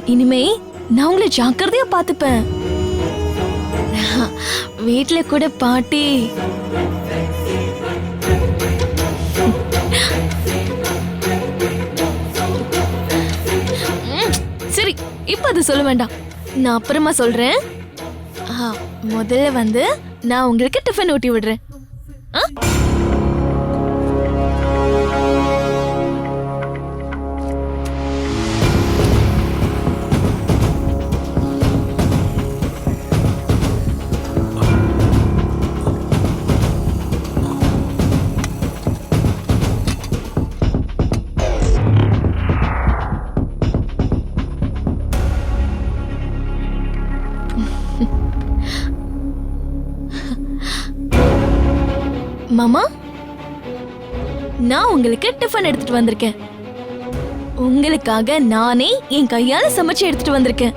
இனிமே நான் உங்களை ஜாக்கிரதையா பாத்துப்பேன். வீட்ல கூட பாட்டி சரி, இப்ப அது சொல்ல வேண்டாம், நான் அப்புறமா சொல்றேன். முதல்ல வந்து நான் உங்களுக்கு டிஃபன் ஊட்டி விடுறேன். மாமா, நான் உங்களுக்கு டிஃபன் எடுத்துட்டு வந்திருக்கேன். உங்களுக்காக நானே என் கையால சமைச்சு எடுத்துட்டு வந்திருக்கேன்.